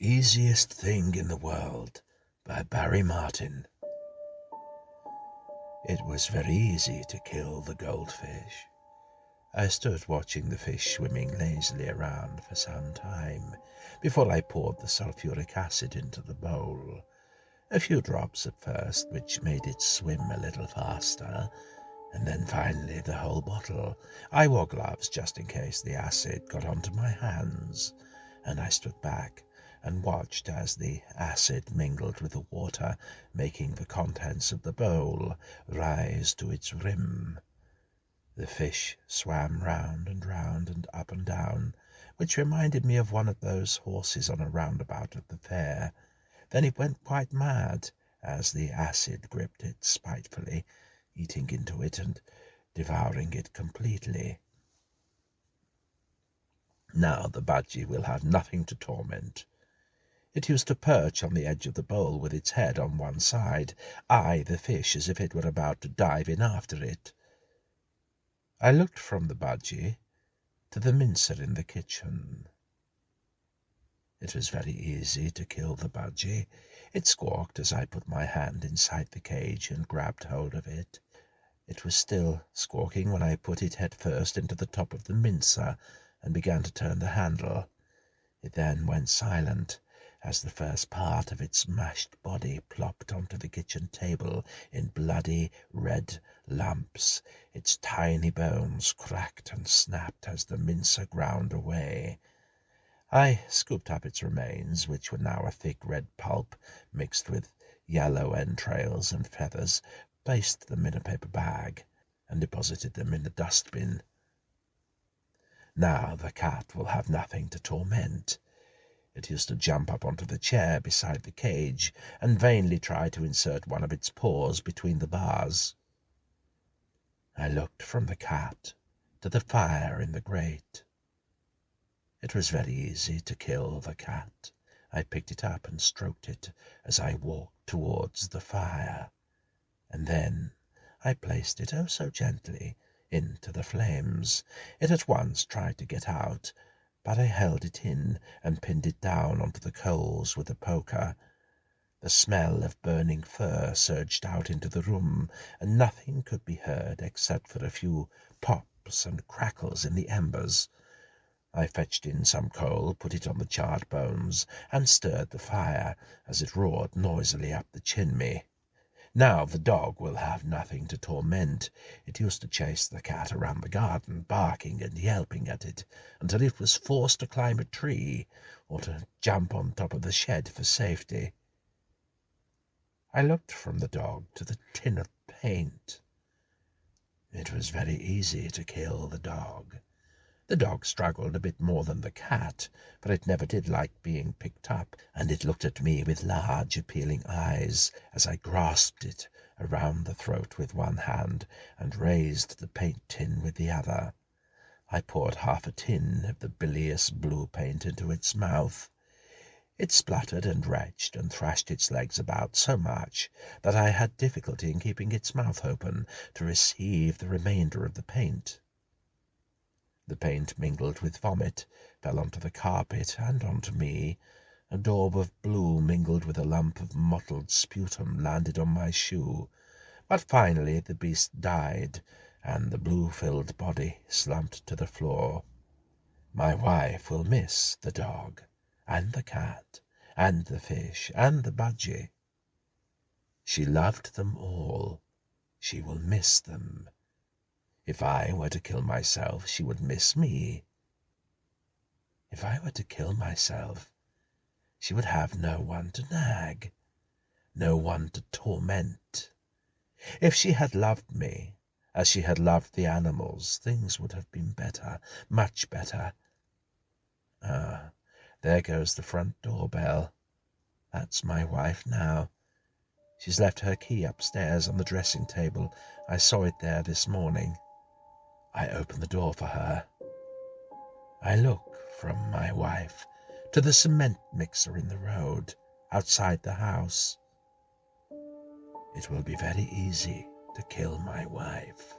Easiest Thing in the World by Barry Martin. It was very easy to kill the goldfish. I stood watching the fish swimming lazily around for some time before I poured the sulfuric acid into the bowl. A few drops at first, which made it swim a little faster, and then finally the whole bottle. I wore gloves just in case the acid got onto my hands, and I stood back and watched as the acid mingled with the water, making the contents of the bowl rise to its rim. The fish swam round and up and down, which reminded me of one of those horses on a roundabout at the fair. Then it went quite mad as the acid gripped it spitefully, eating into it and devouring it completely. Now the budgie will have nothing to torment. It used to perch on the edge of the bowl with its head on one side, eye the fish as if it were about to dive in after it. I looked from the budgie to the mincer in the kitchen. It was very easy to kill the budgie. It squawked as I put my hand inside the cage and grabbed hold of it. It was still squawking when I put it head first into the top of the mincer and began to turn the handle. It then went silent as the first part of its mashed body plopped onto the kitchen table in bloody red lumps. Its tiny bones cracked and snapped as the mincer ground away. I scooped up its remains, which were now a thick red pulp mixed with yellow entrails and feathers, placed them in a paper bag, and deposited them in the dustbin. Now the cat will have nothing to torment. It used to jump up onto the chair beside the cage and vainly try to insert one of its paws between the bars. I looked from the cat to the fire in the grate. It was very easy to kill the cat. I picked it up and stroked it as I walked towards the fire, and then I placed it oh so gently into the flames. It at once tried to get out, but I held it in and pinned it down onto the coals with a poker. The smell of burning fur surged out into the room, and nothing could be heard except for a few pops and crackles in the embers. I fetched in some coal, put it on the charred bones, and stirred the fire as it roared noisily up the chimney. Now the dog will have nothing to torment. It used to chase the cat around the garden, barking and yelping at it, until it was forced to climb a tree or to jump on top of the shed for safety. I looked from the dog to the tin of paint. It was very easy to kill the dog. The dog struggled a bit more than the cat, for it never did like being picked up, and it looked at me with large, appealing eyes as I grasped it around the throat with one hand and raised the paint tin with the other. I poured half a tin of the bilious blue paint into its mouth. It spluttered and retched and thrashed its legs about so much that I had difficulty in keeping its mouth open to receive the remainder of the paint. The paint mingled with vomit, fell onto the carpet and onto me. A daub of blue mingled with a lump of mottled sputum landed on my shoe. But finally the beast died, and the blue-filled body slumped to the floor. My wife will miss the dog, and the cat, and the fish, and the budgie. She loved them all. She will miss them. If I were to kill myself, she would miss me. If I were to kill myself, she would have no one to nag, no one to torment. If she had loved me, as she had loved the animals, things would have been better, much better. Ah, there goes the front door bell. That's my wife now. She's left her key upstairs on the dressing table. I saw it there this morning. I open the door for her. I look from my wife to the cement mixer in the road outside the house. It will be very easy to kill my wife.